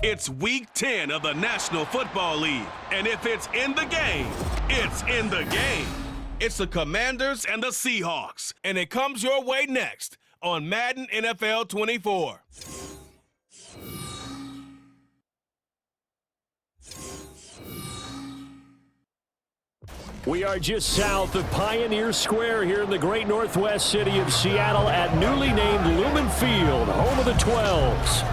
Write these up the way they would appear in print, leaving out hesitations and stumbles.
It's Week 10 of the National Football League. And if it's in the game, it's in the game. It's the Commanders and the Seahawks. And it comes your way next on Madden NFL 24. We are just south of Pioneer Square here in the great northwest city of Seattle at newly named Lumen Field, home of the 12s.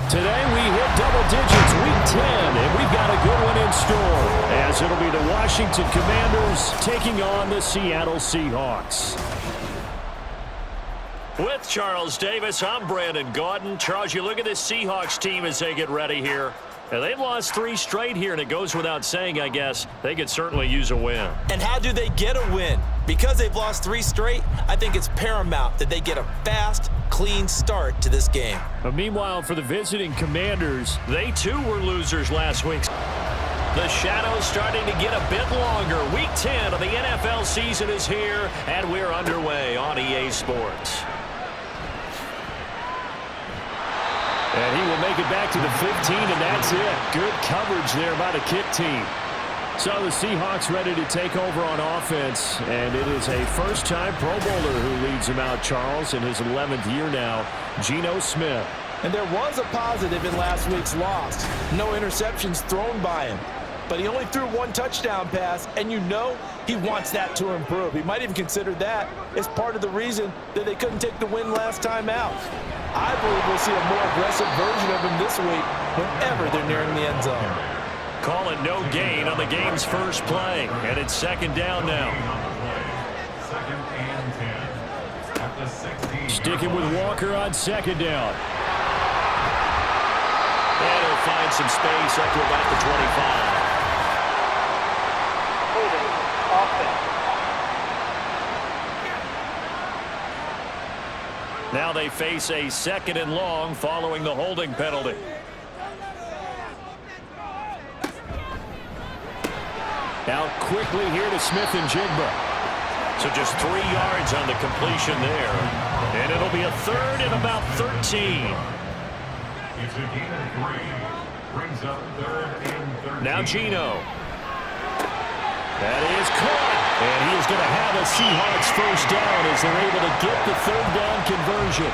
Today we hit double digits, Week 10, and we've got a good one in store, as it'll be the Washington Commanders taking on the Seattle Seahawks. With Charles Davis, I'm Brandon Gaudin. Charles, you look at this Seahawks team as they get ready here. And they've lost 3 straight here, and it goes without saying, I guess, they could certainly use a win. And how do they get a win? Because they've lost 3 straight, I think it's paramount that they get a fast, clean start to this game. But meanwhile, for the visiting Commanders, they too were losers last week. The shadow's starting to get a bit longer. Week 10 of the NFL season is here, and we're underway on EA Sports. And he will make it back to the 15, and that's it. Good coverage there by the kick team. So the Seahawks ready to take over on offense, and it is a first-time Pro Bowler who leads them out, Charles, in his 11th year now, Geno Smith. And there was a positive in last week's loss. No interceptions thrown by him. But he only threw 1 touchdown pass, and you know he wants that to improve. He might even consider that as part of the reason that they couldn't take the win last time out. I believe we'll see a more aggressive version of him this week whenever they're nearing the end zone. Call it no gain on the game's first play, and it's 2nd down now. Sticking with Walker on 2nd down. And he'll find some space up to about the 25. Now they face a 2nd and long following the holding penalty. Out quickly here to Smith and Jigba. So just 3 yards on the completion there. And it'll be a 3rd and about 13. It's a gain of 3. Brings up 3rd and 13. Now Geno. That is caught. And he is going to have a Seahawks first down as they're able to get the 3rd down conversion.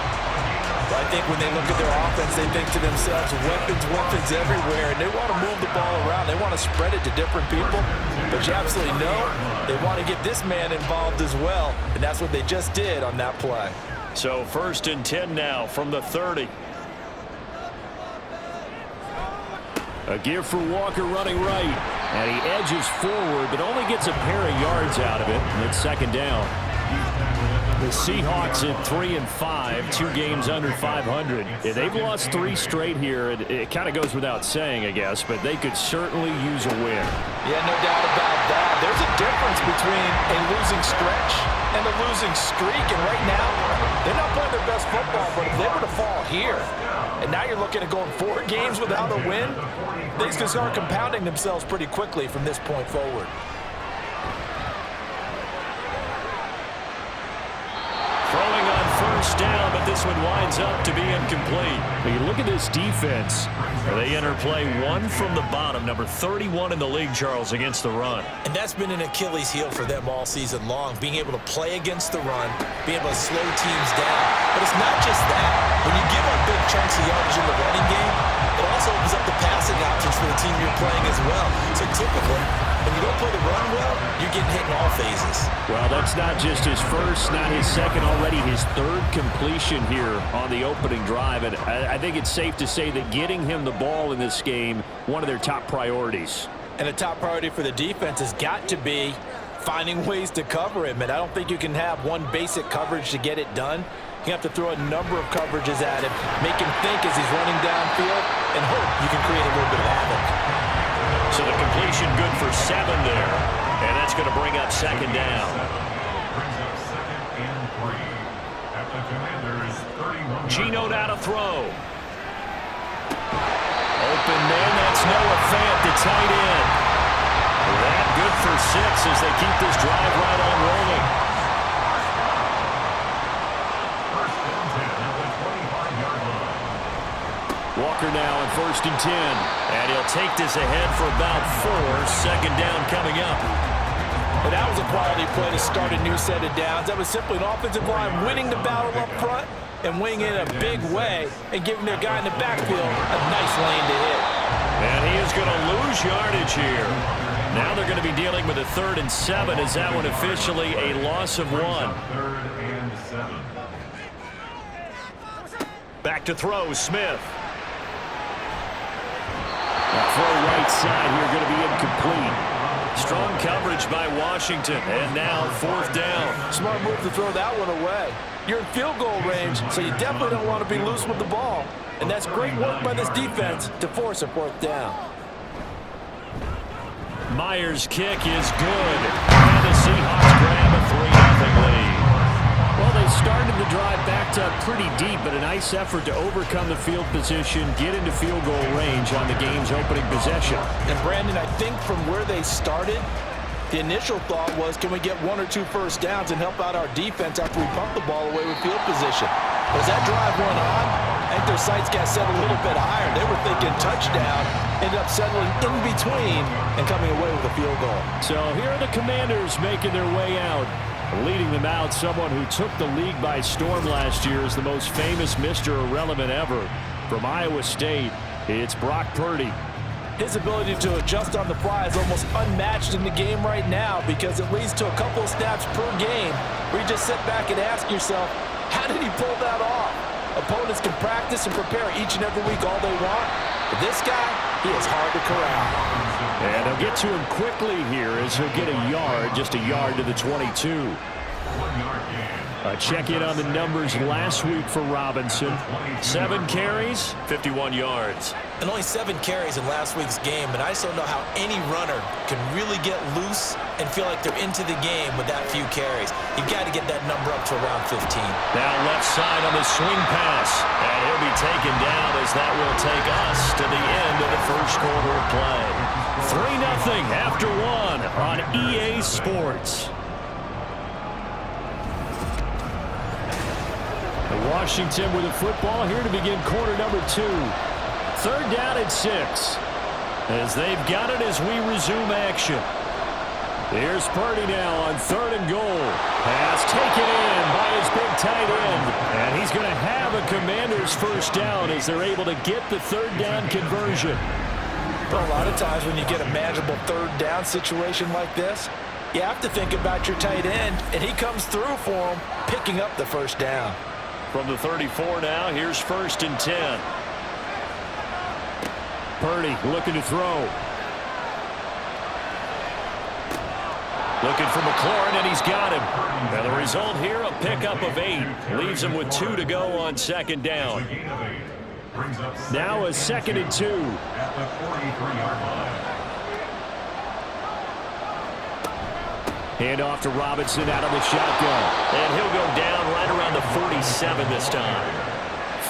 Well, I think when they look at their offense, they think to themselves, weapons everywhere, and they want to move the ball around. They want to spread it to different people. But you absolutely know they want to get this man involved as well, and that's what they just did on that play. So 1st and 10 now from the 30. A give for Walker running right. And he edges forward, but only gets a pair of yards out of it. And it's 2nd down. The Seahawks at 3 and 5, 2 games under 500. Yeah, they've lost 3 straight here. It kind of goes without saying, I guess, but they could certainly use a win. Yeah, no doubt about that. There's a difference between a losing stretch and a losing streak. And right now, they're not playing their best football, but if they were to fall here, and now you're looking at going 4 games without a win, things can start compounding themselves pretty quickly from this point forward. Throwing on 1st down, but this one winds up to be incomplete. But you look at this defense. They enter play 1 from the bottom, number 31 in the league, Charles, against the run. And that's been an Achilles heel for them all season long, being able to play against the run, being able to slow teams down. But it's not just that. When you give up big chunks of yardage in the running game, it also opens up the passing options for the team you're playing as well. So typically, when you don't play the run well, you're getting hit in all phases. Well, that's not just his first, not his second, already his 3rd completion here on the opening drive. And I think it's safe to say that getting him the ball in this game, one of their top priorities. And a top priority for the defense has got to be finding ways to cover him. And I don't think you can have one basic coverage to get it done. You have to throw a number of coverages at him, make him think as he's running downfield, and hope you can create a little bit of havoc. So the completion good for 7 there, and that's going to bring up 2nd down. Brings up 2nd and 3. At the Commanders, 31. Geno now to throw. Open man, that's Noah Fant, the tight end. That good for 6 as they keep this drive right on rolling. Walker now on 1st and 10. And he'll take this ahead for about 4. Second down coming up. And that was a quality play to start a new set of downs. That was simply an offensive line winning the battle up front and winning in a big way and giving their guy in the backfield a nice lane to hit. And he is going to lose yardage here. Now they're going to be dealing with a 3rd and 7. Is that one officially a loss of 1? 3rd and 7. Back to throw, Smith. Throw right side here going to be incomplete. Strong coverage by Washington, and now 4th down. Smart move to throw that one away. You're in field goal range, so you definitely don't want to be loose with the ball. And that's great work by this defense to force a 4th down. Myers' kick is good. And the Seahawks grab a 3-0 lead. Well, they started the drive backed up pretty deep, but a nice effort to overcome the field position, get into field goal range on the game's opening possession. And Brandon, I think from where they started, the initial thought was, can we get 1 or 2 first downs and help out our defense after we pump the ball away with field position? As that drive went on, I think their sights got set a little bit higher. They were thinking touchdown, ended up settling in between and coming away with a field goal. So here are the Commanders making their way out. Leading them out, someone who took the league by storm last year is the most famous Mr. Irrelevant ever. From Iowa State, it's Brock Purdy. His ability to adjust on the fly is almost unmatched in the game right now because it leads to a couple of snaps per game where you just sit back and ask yourself, how did he pull that off? Opponents can practice and prepare each and every week all they want, but this guy, he is hard to corral. And they'll get to him quickly here as he'll get a yard, just a yard to the 22. 1 yard gain. A check-in on the numbers last week for Robinson. 7 carries, 51 yards. And only 7 carries in last week's game, and I just don't know how any runner can really get loose and feel like they're into the game with that few carries. You've got to get that number up to around 15. Now left side on the swing pass. And he'll be taken down as that will take us to the end of the first quarter of play. 3-0 after 1 on EA Sports. Washington with the football here to begin quarter number 2. 3rd down and 6. As they've got it as we resume action. Here's Purdy now on 3rd and goal. Pass taken in by his big tight end. And he's going to have a Commanders first down as they're able to get the 3rd down conversion. Well, a lot of times when you get a manageable 3rd down situation like this, you have to think about your tight end, and he comes through for him, picking up the first down. From the 34 now, here's 1st and 10. Purdy looking to throw. Looking for McLaurin, and he's got him. Now the result here, a pickup of 8. Leaves him with 2 to go on 2nd down. Now a 2nd and 2. At the 43-yard line. Hand off to Robinson out of the shotgun. And he'll go down right around the 47 this time.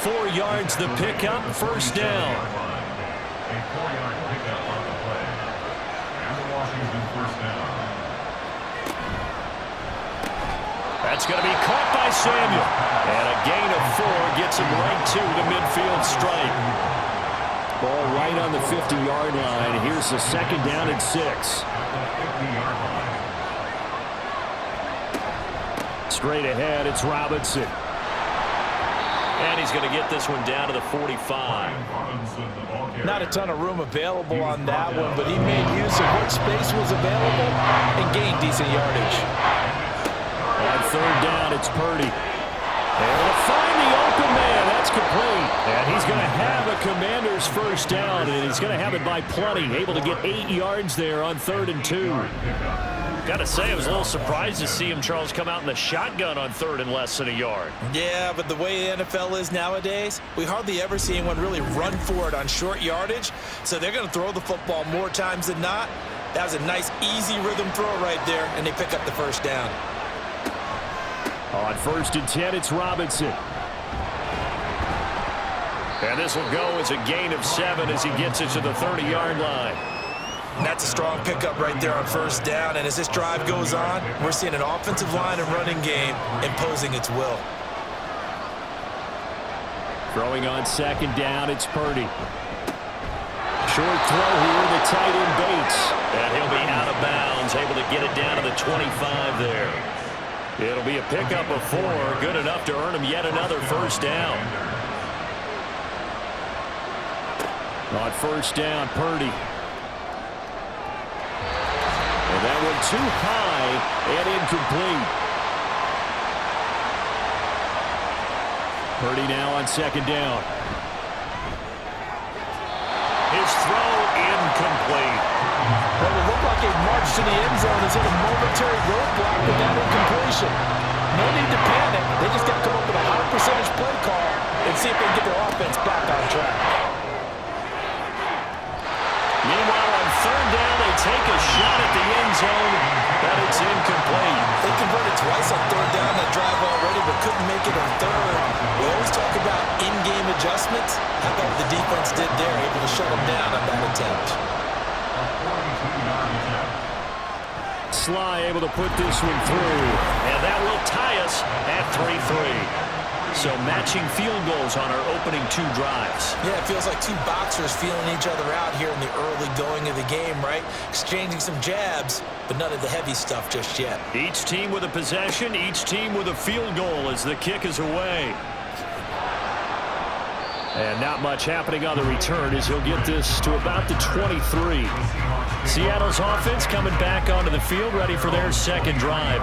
4 yards the pickup, first down. A 4-yard pickup on the play. And the Washington first down. That's going to be caught by Samuel. And a gain of 4 gets him right to the midfield stripe. Ball right on the 50-yard line. Here's the 2nd down and 6. At the 50-yard line. Straight ahead, it's Robinson. And he's going to get this one down to the 45. Not a ton of room available on that one, but he made use of what space was available and gained decent yardage. On 3rd down, it's Purdy. Able to find the open man. That's complete. And he's going to have a Commander's first down, and he's going to have it by plenty. Able to get 8 yards there on 3rd and 2. Got to say, I was a little surprised to see him, Charles, come out in the shotgun on 3rd and less than a yard. Yeah, but the way the NFL is nowadays, we hardly ever see anyone really run for it on short yardage. So they're going to throw the football more times than not. That was a nice, easy rhythm throw right there, and they pick up the first down. On 1st and 10, it's Robinson. And this will go as a gain of 7 as he gets it to the 30-yard line. And that's a strong pickup right there on first down. And as this drive goes on, we're seeing an offensive line and running game imposing its will. Throwing on second down, it's Purdy. Short throw here, the tight end Bates. And he'll be out of bounds, able to get it down to the 25 there. It'll be a pickup of 4, good enough to earn him yet another first down. On first down, Purdy. And that one too high and incomplete. Purdy now on second down. His throw incomplete. Well, it looked like a march to the end zone is hit a momentary roadblock with that incompletion. No need to panic. They just got to come up with a high percentage play call and see if they can get their offense back on track. Meanwhile, on third down, they take a shot at the end zone, but it's incomplete. They converted twice on third down that drive already, but couldn't make it on third. We always talk about in-game adjustments. How about what the defense did there, able to shut them down on that attempt. Sly able to put this one through. And that will tie us at 3-3. So matching field goals on our opening 2 drives. Yeah, it feels like 2 boxers feeling each other out here in the early going of the game, right? Exchanging some jabs, but none of the heavy stuff just yet. Each team with a possession, each team with a field goal as the kick is away. And not much happening on the return as he'll get this to about the 23. Seattle's offense coming back onto the field, ready for their second drive.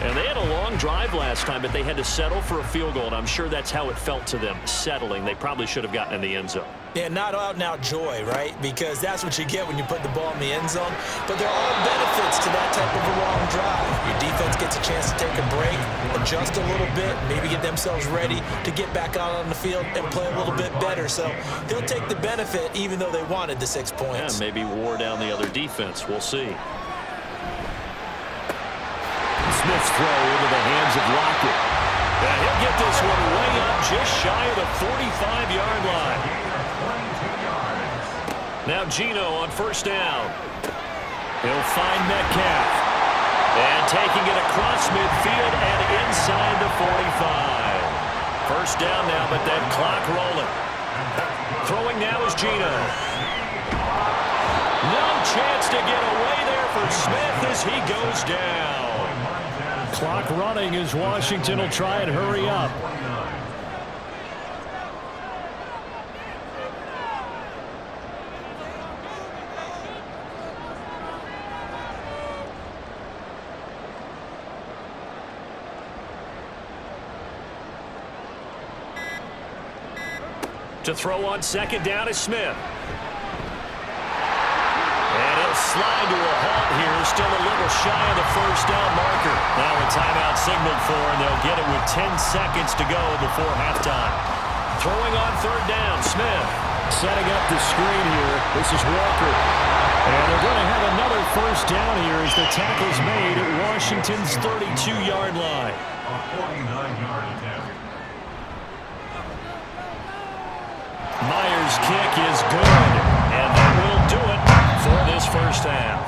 And they had a long drive last time, but they had to settle for a field goal, and I'm sure that's how it felt to them, settling. They probably should have gotten in the end zone. Yeah, not out-and-out joy, right? Because that's what you get when you put the ball in the end zone. But there are benefits to that type of a long drive. Your defense gets a chance to take a break, adjust a little bit, maybe get themselves ready to get back out on the field and play a little bit better. So they'll take the benefit even though they wanted the 6 points. Yeah, maybe wore down the other defense. We'll see. Smith's throw into the hands of Lockett. And he'll get this one way up just shy of the 45-yard line. Now Geno on first down. He'll find Metcalf. And taking it across midfield and inside the 45. First down now, but that clock rolling. Throwing now is Geno. No chance to get away there for Smith as he goes down. Clock running as Washington will try and hurry up. To throw on second down is Smith. And he'll slide to a halt here. Still a little shy of the first down marker. Now a timeout signaled for, and they'll get it with 10 seconds to go before halftime. Throwing on third down, Smith. Setting up the screen here. This is Walker. And they're going to have another first down here as the tackle's made at Washington's 32-yard line. A 49-yard attempt. Myers' kick is good, and that will do it for this first half.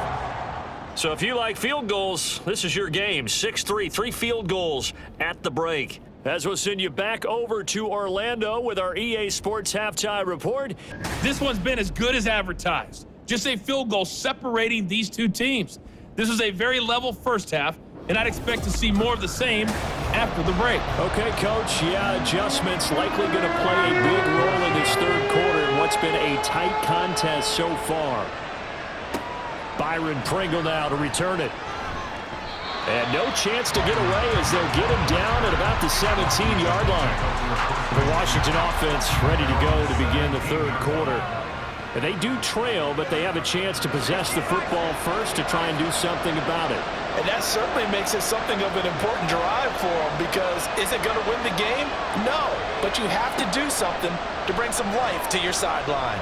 So if you like field goals, this is your game. 6-3, 3 field goals at the break. As we'll send you back over to Orlando with our EA Sports Halftime Report. This one's been as good as advertised. Just a field goal separating these 2 teams. This is a very level first half, and I'd expect to see more of the same after the break. Okay, Coach. Yeah, adjustments likely going to play a big role in this third quarter in what's been a tight contest so far. Byron Pringle now to return it. And no chance to get away as they'll get him down at about the 17-yard line. The Washington offense ready to go to begin the third quarter. And they do trail, but they have a chance to possess the football first to try and do something about it. And that certainly makes it something of an important drive for them, because is it going to win the game? No, but you have to do something to bring some life to your sideline.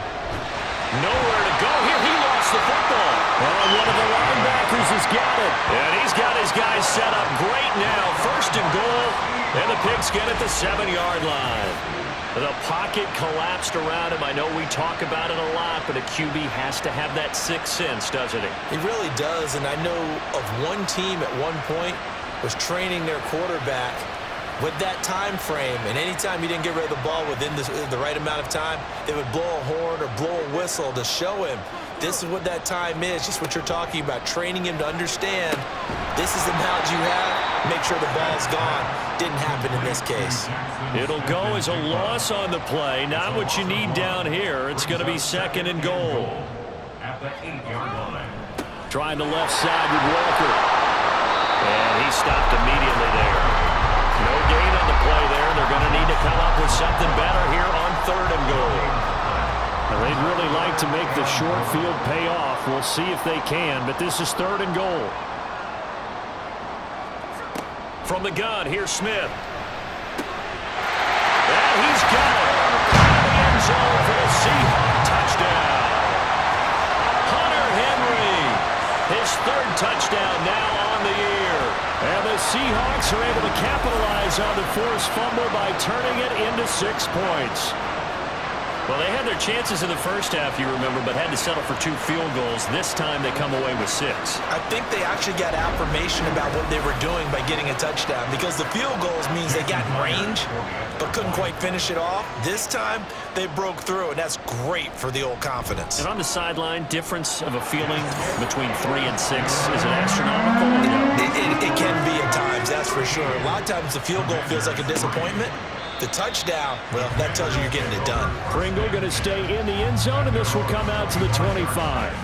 Nowhere to go here. He lost the football. Well, one of the linebackers has got it. And he's got his guys set up great now. First and goal, and the Pigs get at the 7-yard line. The pocket collapsed around him. I know we talk about it a lot, but a QB has to have that sixth sense, doesn't he? He really does, and I know of one team at one point was training their quarterback With that time frame, and anytime you didn't get rid of the ball within the right amount of time, they would blow a horn or blow a whistle to show him this is what that time is, just what you're talking about, training him to understand this is the amount you have, make sure the ball's gone. Didn't happen in this case. It'll go as a loss on the play, not what you need down here. It's going to be 2nd and goal. At the 8-yard line. Trying the left side with Walker. And he stopped immediately there. No gain on the play there. They're going to need to come up with something better here on 3rd and goal. Well, they'd really like to make the short field pay off. We'll see if they can, but this is 3rd and goal. From the gun, here's Smith. And he's got it. The end zone for the Seahawks touchdown. Hunter Henry, his 3rd touchdown now on the year. And the Seahawks are able to capitalize on the forced fumble by turning it into 6 points. Well, they had their chances in the first half, you remember, but had to settle for 2 field goals. This time they come away with 6. I think they actually got affirmation about what they were doing by getting a touchdown, because the field goals means they got in range but couldn't quite finish it off. This time they broke through, and that's great for the old confidence. And on the sideline, difference of a feeling between 3 and 6, is it astronomical? No. It can be at times, that's for sure. A lot of times the field goal feels like a disappointment. The touchdown, well, that tells you you're getting it done. Pringle going to stay in the end zone, and this will come out to the 25.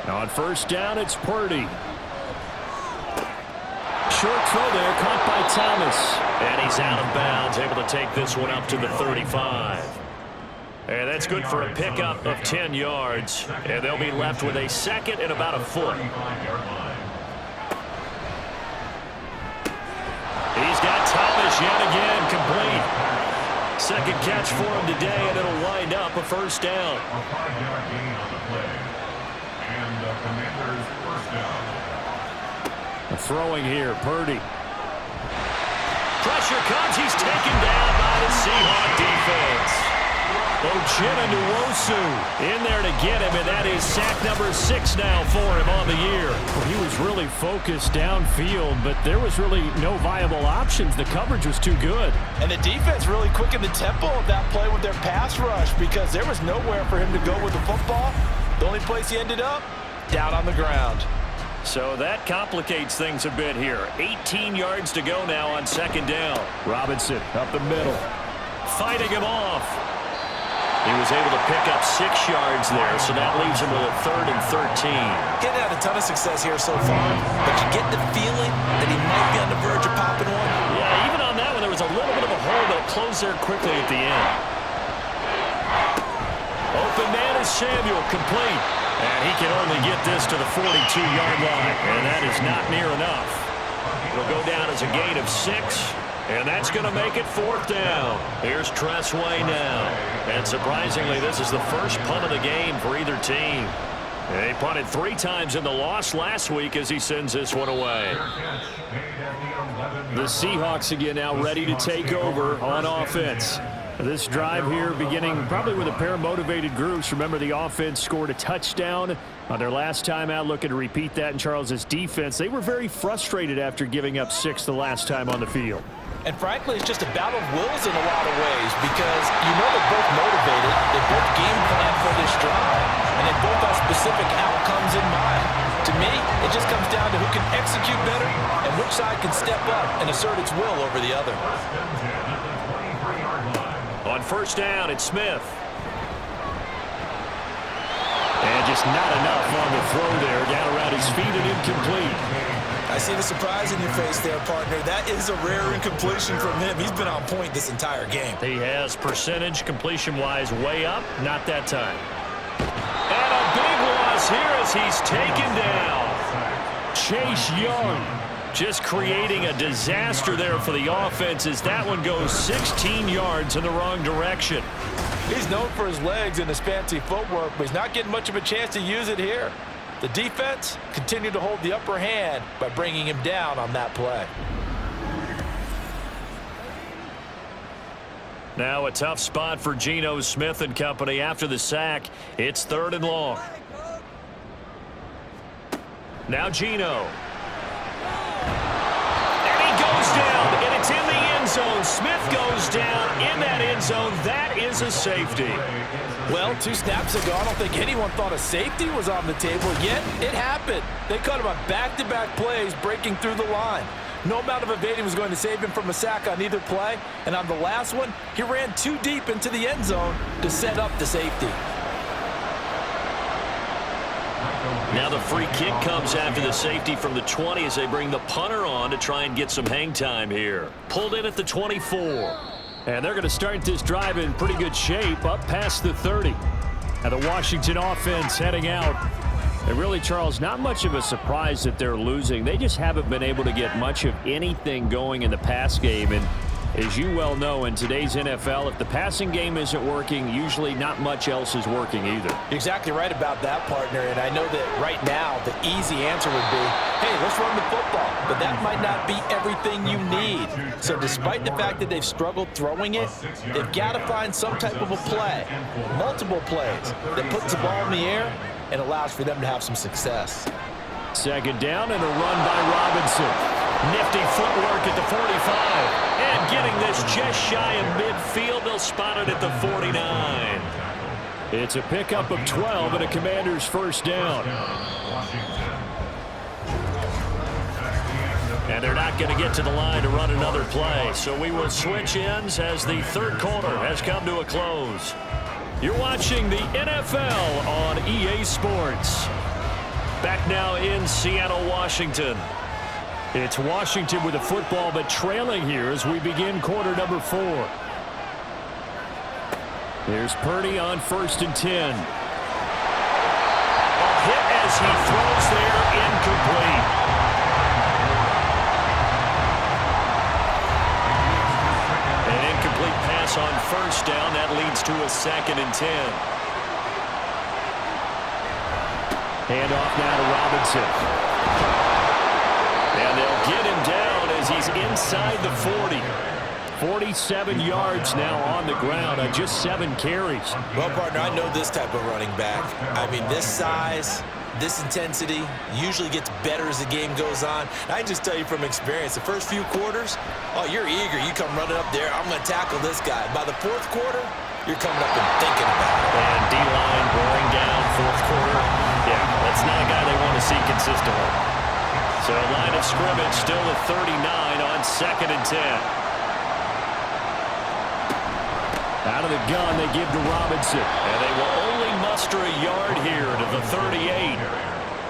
On 1st down, it's Purdy. Short throw there, caught by Thomas. And he's out of bounds, able to take this one up to the 35. And that's good for a pickup of 10 yards. And they'll be left with a 2nd and about a foot. He's got Thomas yet again complete. 2nd catch for him today, and it'll wind up a 1st down. A 5-yard gain on the play. And the Commanders' 1st down. Throwing here, Purdy. Pressure comes. He's taken down by the Seahawks defense. Ochena Nwosu in there to get him, and that is sack number 6 now for him on the year. Well, he was really focused downfield, but there was really no viable options. The coverage was too good. And the defense really quickened the tempo of that play with their pass rush, because there was nowhere for him to go with the football. The only place he ended up, down on the ground. So that complicates things a bit here. 18 yards to go now on 2nd down. Robinson up the middle. Fighting him off. He was able to pick up 6 yards there, so that leaves him with a 3rd and 13. Getting had a ton of success here so far, but you get the feeling that he might be on the verge of popping one. Yeah, even on that one, there was a little bit of a hole that closed there quickly at the end. Open man is Samuel, complete. And he can only get this to the 42-yard line, and that is not near enough. It'll go down as a gain of 6. And that's going to make it 4th down. Here's Tressway now. And surprisingly, this is the first punt of the game for either team. They punted 3 times in the loss last week as he sends this one away. The Seahawks again now ready to take over on offense. This drive here beginning probably with a pair of motivated groups. Remember, the offense scored a touchdown on their last time out, looking to repeat that in Charles's defense. They were very frustrated after giving up 6 the last time on the field. And frankly, it's just a battle of wills in a lot of ways, because you know they're both motivated, they both game plan for this drive, and they both have specific outcomes in mind. To me, it just comes down to who can execute better and which side can step up and assert its will over the other. On 1st down, it's Smith. And just not enough on the throw there, down around his feet and incomplete. I see the surprise in your face there, partner. That is a rare incompletion from him. He's been on point this entire game. He has percentage completion-wise way up, not that time. And a big loss here as he's taken down. Chase Young just creating a disaster there for the offense as that one goes 16 yards in the wrong direction. He's known for his legs and his fancy footwork, but he's not getting much of a chance to use it here. The defense continued to hold the upper hand by bringing him down on that play. Now a tough spot for Geno Smith and company after the sack. It's 3rd and long. Now Gino. And he goes down, and it's in the end zone. Smith goes down in that end zone. That is a safety. Well, 2 snaps ago, I don't think anyone thought a safety was on the table, yet it happened. They caught him on back-to-back plays breaking through the line. No amount of evading was going to save him from a sack on either play, and on the last one, he ran too deep into the end zone to set up the safety. Now the free kick comes after the safety from the 20 as they bring the punter on to try and get some hang time here. Pulled in at the 24. And they're going to start this drive in pretty good shape up past the 30. Now the Washington offense heading out. And really, Charles, not much of a surprise that they're losing. They just haven't been able to get much of anything going in the pass game. And as you well know, in today's NFL, if the passing game isn't working, usually not much else is working either. You're exactly right about that, partner. And I know that right now the easy answer would be, hey, let's run the football. But that might not be everything you need. So despite the fact that they've struggled throwing it, they've got to find some type of a play, multiple plays, that puts the ball in the air and allows for them to have some success. Second down and a run by Robinson. Nifty footwork at the 45. And getting this just shy of midfield. They'll spot it at the 49. It's a pickup of 12 and a Commanders first down. And they're not going to get to the line to run another play. So we will switch ends as the third quarter has come to a close. You're watching the NFL on EA Sports. Back now in Seattle, Washington. It's Washington with the football, but trailing here as we begin quarter number 4. There's Purdy on 1st and 10. A hit as he throws there, incomplete. An incomplete pass on 1st down. That leads to a 2nd and 10. Hand off now to Robinson. And they'll get him down as he's inside the 40. 47 yards now on the ground on just 7 carries. Well, partner, I know this type of running back. I mean, this size, this intensity usually gets better as the game goes on. I can just tell you from experience, the first few quarters, oh, you're eager. You come running up there, I'm going to tackle this guy. By the 4th quarter, you're coming up and thinking about it. And D-line boring down 4th quarter. Yeah, that's not a guy they want to see consistently. So line of scrimmage still at 39 on 2nd and 10. Out of the gun, they give to Robinson. And they will only muster a yard here to the 38.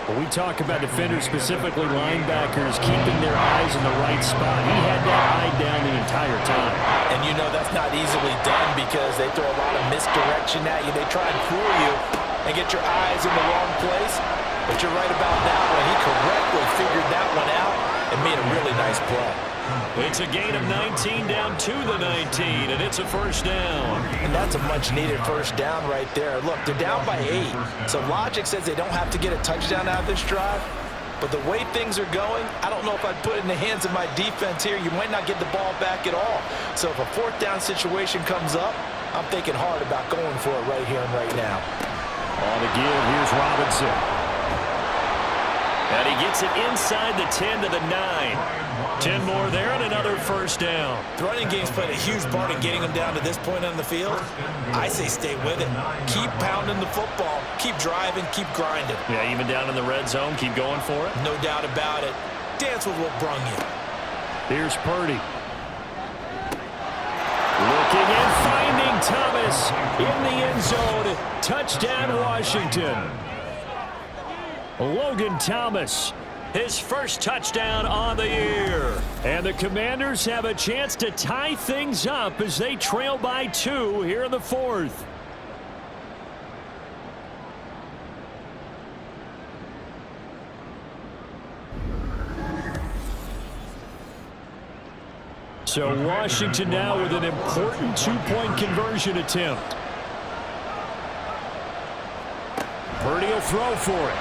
When we talk about defenders, specifically linebackers, keeping their eyes in the right spot, he had that eye down the entire time. And you know that's not easily done because they throw a lot of misdirection at you. They try and fool you and get your eyes in the wrong place. But you're right about that one. He correctly figured that one out and made a really nice play. It's a gain of 19 down to the 19, and it's a first down. And that's a much-needed first down right there. Look, they're down by 8. So logic says they don't have to get a touchdown out of this drive. But the way things are going, I don't know if I'd put it in the hands of my defense here. You might not get the ball back at all. So if a 4th down situation comes up, I'm thinking hard about going for it right here and right now. On the give, here's Robinson. And he gets it inside the 10 to the 9. 10 more there and another first down. The running game's played a huge part in getting them down to this point on the field. I say stay with it. Keep pounding the football. Keep driving. Keep grinding. Yeah, even down in the red zone, keep going for it. No doubt about it. Dance with what brung you. Here's Purdy. Looking and finding Thomas in the end zone. Touchdown, Washington. Logan Thomas, his first touchdown on the year. And the Commanders have a chance to tie things up as they trail by 2 here in the 4th. So Washington now with an important 2-point conversion attempt. Purdy will throw for it.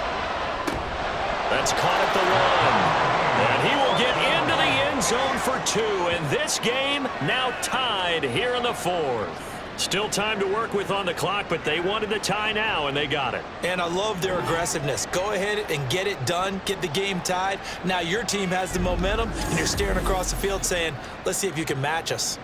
That's caught at the 1. And he will get into the end zone for 2. And this game now tied here in the 4th. Still time to work with on the clock, but they wanted the tie now, and they got it. And I love their aggressiveness. Go ahead and get it done, get the game tied. Now your team has the momentum, and you're staring across the field saying, let's see if you can match us.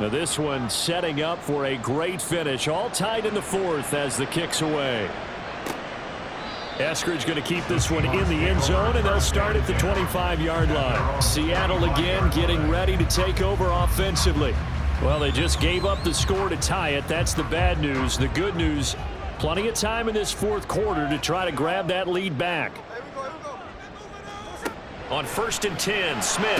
Now this one setting up for a great finish. All tied in the fourth as the kick's away. Eskridge going to keep this one in the end zone, and they'll start at the 25-yard line. Seattle again getting ready to take over offensively. Well, they just gave up the score to tie it. That's the bad news. The good news, plenty of time in this fourth quarter to try to grab that lead back. On 1st and 10, Smith.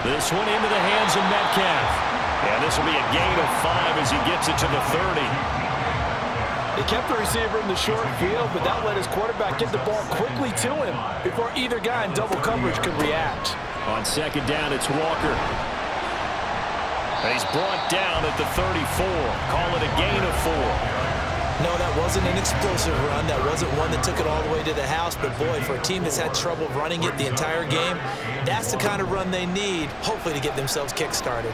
This one into the hands of Metcalf. And this will be a gain of 5 as he gets it to the 30. They kept the receiver in the short field, but that let his quarterback get the ball quickly to him before either guy in double coverage could react. On 2nd down, it's Walker. And he's brought down at the 34. Call it a gain of 4. No, that wasn't an explosive run. That wasn't one that took it all the way to the house. But, boy, for a team that's had trouble running it the entire game, that's the kind of run they need, hopefully, to get themselves kick-started.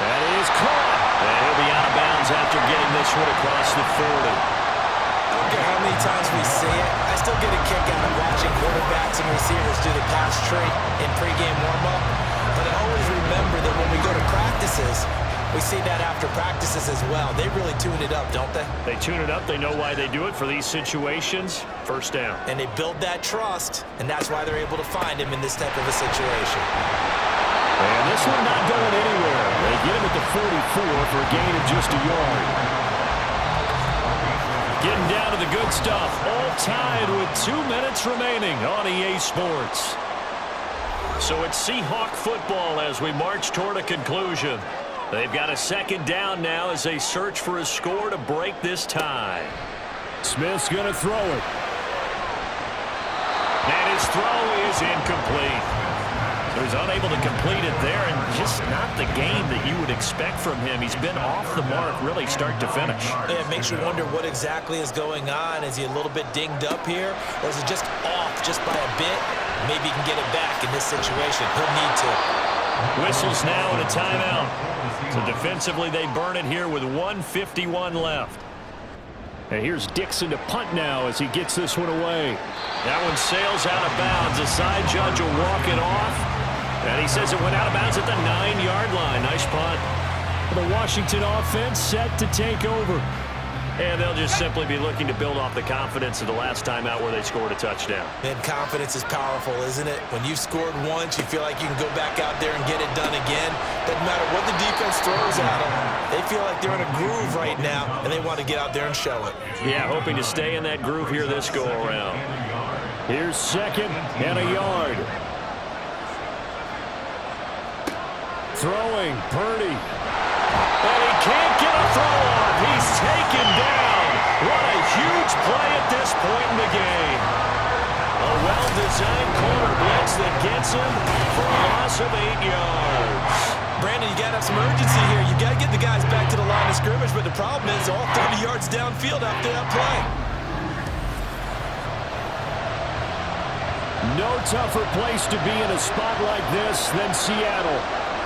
That is caught. And he'll be out of bounds after getting this one across the 40. I don't care how many times we see it. I still get a kick out of watching quarterbacks and receivers do the pass tree in pregame warm-up. But I always remember that when we go to practices, we see that after practices as well. They really tune it up, don't they? They tune it up. They know why they do it for these situations. 1st down. And they build that trust, and that's why they're able to find him in this type of a situation. And this one not going anywhere. They get him at the 44 for a gain of just a yard. Getting down to the good stuff. All tied with 2 minutes remaining on EA Sports. So it's Seahawk football as we march toward a conclusion. They've got a 2nd down now as they search for a score to break this tie. Smith's going to throw it. And his throw is incomplete. So he's unable to complete it there, and just not the game that you would expect from him. He's been off the mark really start to finish. Yeah, it makes you wonder what exactly is going on. Is he a little bit dinged up here, or is he just off just by a bit? Maybe he can get it back in this situation. He'll need to. Whistles now and a timeout. So defensively, they burn it here with 1:51 left. And here's Dixon to punt now as he gets this one away. That one sails out of bounds. The side judge will walk it off. And he says it went out of bounds at the 9-yard line. Nice punt. The Washington offense set to take over. And they'll just simply be looking to build off the confidence of the last time out where they scored a touchdown. And confidence is powerful, isn't it? When you've scored once, you feel like you can go back out there and get it done again. Doesn't matter what the defense throws at them. They feel like they're in a groove right now, and they want to get out there and show it. Yeah, hoping to stay in that groove here this go-around. Here's 2nd and a yard. Throwing, Purdy. And he can't get a throw off. He's taken down. What a huge play at this point in the game. A well-designed corner blitz that gets him for a loss of 8 yards. Brandon, you got to have some urgency here. You got to get the guys back to the line of scrimmage, but the problem is all 30 yards downfield after that play. No tougher place to be in a spot like this than Seattle.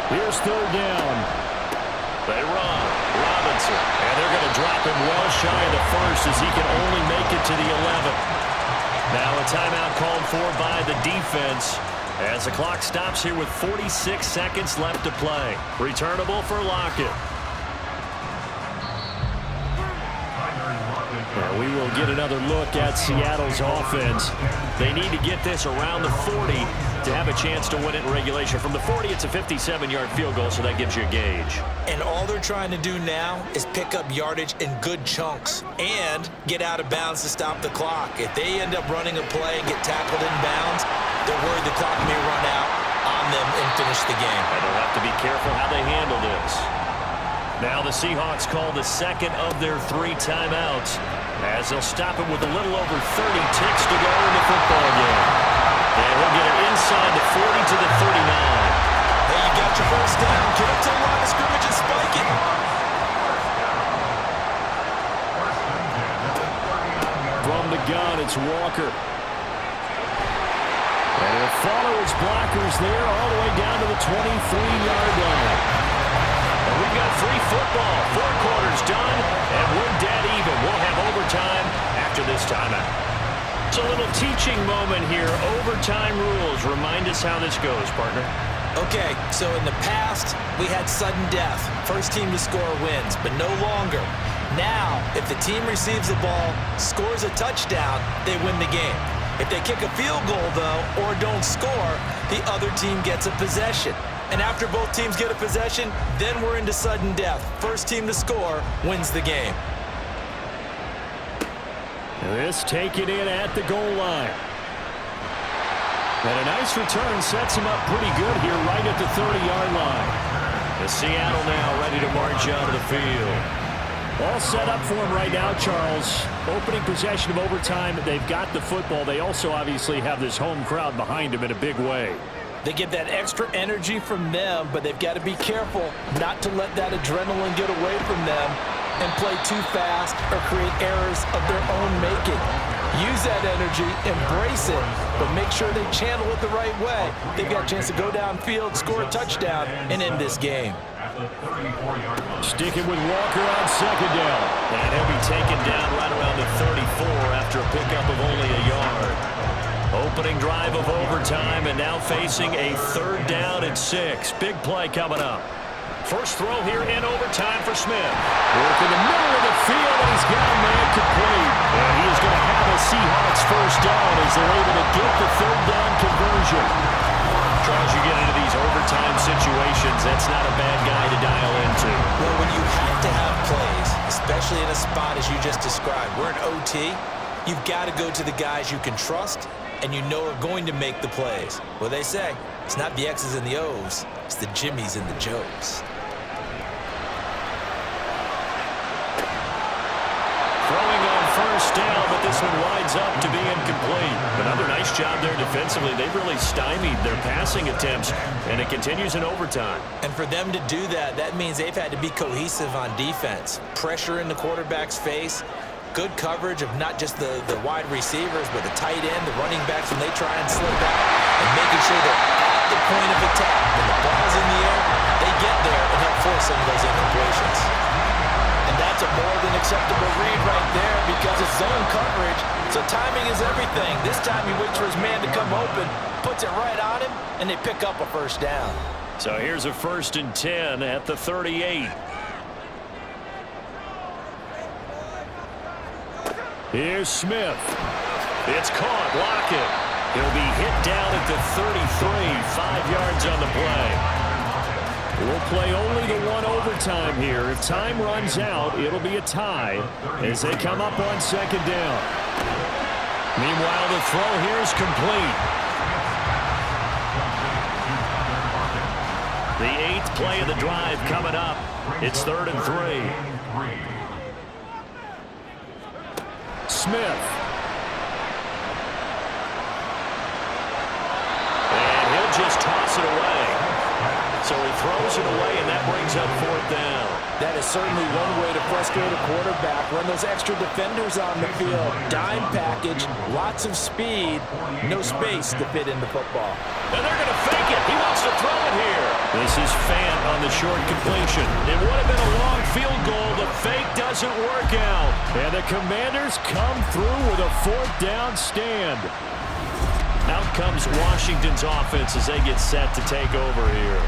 Here's 3rd down. They run. Robinson. And they're going to drop him well shy of the 1st as he can only make it to the 11th. Now a timeout called for by the defense as the clock stops here with 46 seconds left to play. Returnable for Lockett. Well, we will get another look at Seattle's offense. They need to get this around the 40 to have a chance to win it in regulation. From the 40, it's a 57-yard field goal, so that gives you a gauge. And all they're trying to do now is pick up yardage in good chunks and get out of bounds to stop the clock. If they end up running a play and get tackled in bounds, they're worried the clock may run out on them and finish the game. And they'll have to be careful how they handle this. Now the Seahawks call the 2nd of their 3 timeouts as they'll stop it with a little over 30 ticks to go in the football game. And he'll get it inside the 40 to the 39. Hey, you got your 1st down. Get up to the line of scrimmage and spike it. From the gun, it's Walker. And he'll follow his blockers there all the way down to the 23-yard line. And we've got free football. 4 quarters done, and we're dead even. We'll have overtime after this timeout. It's a little teaching moment here. Overtime rules. Remind us how this goes, partner. Okay, so in the past, we had sudden death. First team to score wins, but no longer. Now, if the team receives the ball, scores a touchdown, they win the game. If they kick a field goal, though, or don't score, the other team gets a possession. And after both teams get a possession, then we're into sudden death. First team to score wins the game. This taken in at the goal line. And a nice return sets him up pretty good here right at the 30-yard line. The Seattle now ready to march out of the field. All set up for him right now, Charles. Opening possession of overtime. They've got the football. They also obviously have this home crowd behind them in a big way. They get that extra energy from them, but they've got to be careful not to let that adrenaline get away from them and play too fast or create errors of their own making. Use that energy, embrace it, but make sure they channel it the right way. They've got a chance to go downfield, score a touchdown, and end this game. Sticking with Walker on second down. And he'll be taken down right around the 34 after a pickup of only a yard. Opening drive of overtime, and now facing a 3rd down and 6. Big play coming up. First throw here in overtime for Smith. Work in the middle of the field, and he's got a man complete. And he is going to have a Seahawks first down as they're able to get the 3rd down conversion. Charles, you get into these overtime situations, that's not a bad guy to dial into. Well, when you have to have plays, especially in a spot as you just described, we're in OT, you've got to go to the guys you can trust and you know are going to make the plays. Well, they say, it's not the X's and the O's, it's the Jimmies and the Joes. Throwing on first down, but this one winds up to be incomplete. Another nice job there defensively. They've really stymied their passing attempts, and it continues in overtime. And for them to do that, that means they've had to be cohesive on defense. Pressure in the quarterback's face, good coverage of not just the wide receivers, but the tight end, the running backs when they try and slip out, and making sure they're at the point of attack. When the ball's in the air, they get there and help force some of those incompletions. And that's a more than acceptable read right there because it's zone coverage, so timing is everything. This time he waits for his man to come open, puts it right on him, and they pick up a first down. So here's a 1st and 10 at the 38. Here's Smith. It's caught. Lockett. He'll be hit down at the 33. 5 yards on the play. We'll play only the one overtime here. If time runs out, it'll be a tie as they come up on second down. Meanwhile, the throw here is complete. The 8th play of the drive coming up. It's 3rd and 3. Smith. And he'll just toss it away. So he throws it away, and that brings up 4th down. That is certainly one way to frustrate a quarterback. Run those extra defenders on the field. Dime package, lots of speed, no space to fit in the football. And they're going to fake it. He wants to throw it here. This is Fant on the short completion. It would have been a long field goal. The fake doesn't work out. And the Commanders come through with a 4th down stand. Out comes Washington's offense as they get set to take over here.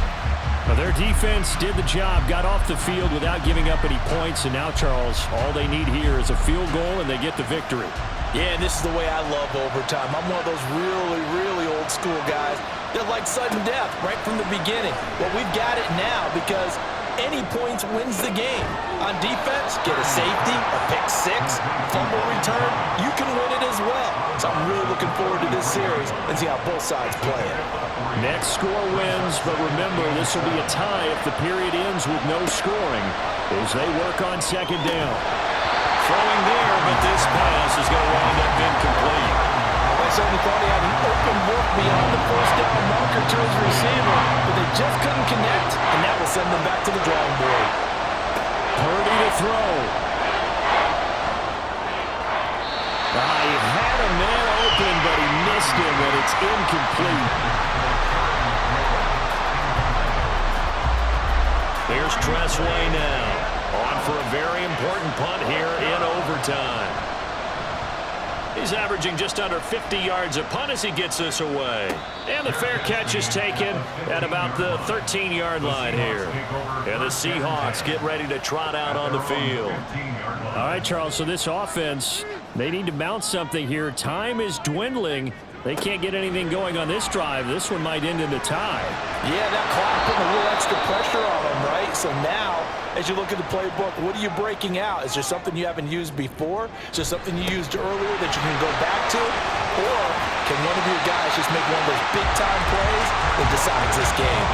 Well, their defense did the job, got off the field without giving up any points, and now, Charles, all they need here is a field goal, and they get the victory. Yeah, and this is the way I love overtime. I'm one of those really, really old school guys that like sudden death right from the beginning. Well, we've got it now because any points wins the game. On defense, get a safety, a pick 6, fumble return, you can win it as well. So I'm really looking forward to this series and see how both sides play it. Next score wins, but remember, this will be a tie if the period ends with no scoring as they work on second down. Throwing there, but this pass is going to wind up incomplete. I certainly thought he had an open look beyond the first down marker to his receiver, but they just couldn't connect, and that will send them back to the drawing board. Purdy to throw. He had a man open, but he missed him, and it's incomplete. Here's Tressway now. On for a very important punt here in overtime. He's averaging just under 50 yards a punt as he gets this away. And the fair catch is taken at about the 13-yard line here. And the Seahawks get ready to trot out on the field. All right, Charles, so this offense, they need to mount something here. Time is dwindling. They can't get anything going on this drive. This one might end in a tie. Yeah, that clock putting a little extra pressure on them, right? So now, as you look at the playbook, what are you breaking out? Is there something you haven't used before? Is there something you used earlier that you can go back to? Or can one of your guys just make one of those big-time plays that decides this game?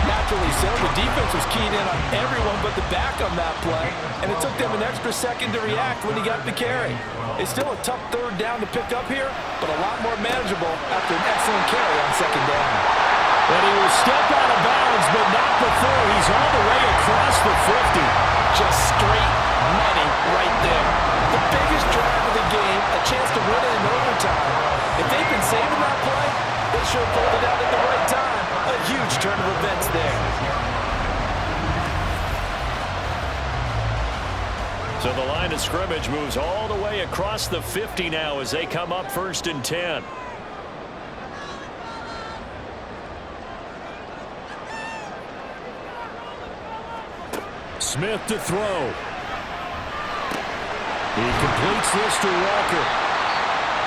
Naturally so, the defense was keyed in on everyone but the back on that play, and it took them an extra second to react when he got the carry. It's still a tough third down to pick up here, but a lot more manageable after an excellent carry on second down. And he will step out of bounds, but not before he's all the way across the 50. Just straight money right there. The biggest drive of the game, a chance to win it in overtime. If they've been saving that play, they should have pulled it out at the right time. A huge turn of events there. So the line of scrimmage moves all the way across the 50 now as they come up 1st and 10. Smith to throw. He completes this to Walker.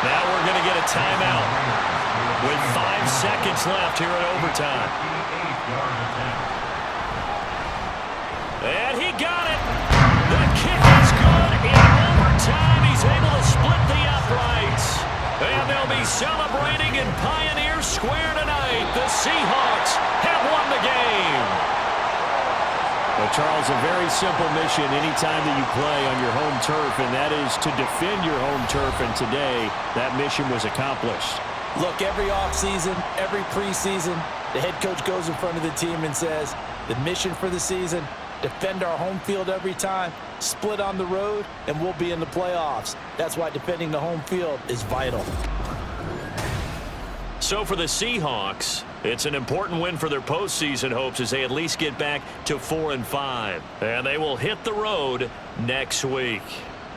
Now we're going to get a timeout with 5 seconds left here in overtime. And he got it. The kick is good in overtime. He's able to split the uprights. And they'll be celebrating in Pioneer Square tonight. The Seahawks have won the game. Well, Charles, a very simple mission anytime that you play on your home turf, and that is to defend your home turf, and today that mission was accomplished. Look, every offseason, every preseason, the head coach goes in front of the team and says, the mission for the season, defend our home field every time, split on the road, and we'll be in the playoffs. That's why defending the home field is vital. So for the Seahawks, it's an important win for their postseason hopes as they at least get back to 4-5. And they will hit the road next week.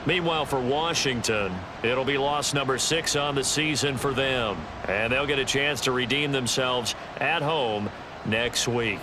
Meanwhile, for Washington, it'll be loss number 6 on the season for them. And they'll get a chance to redeem themselves at home next week.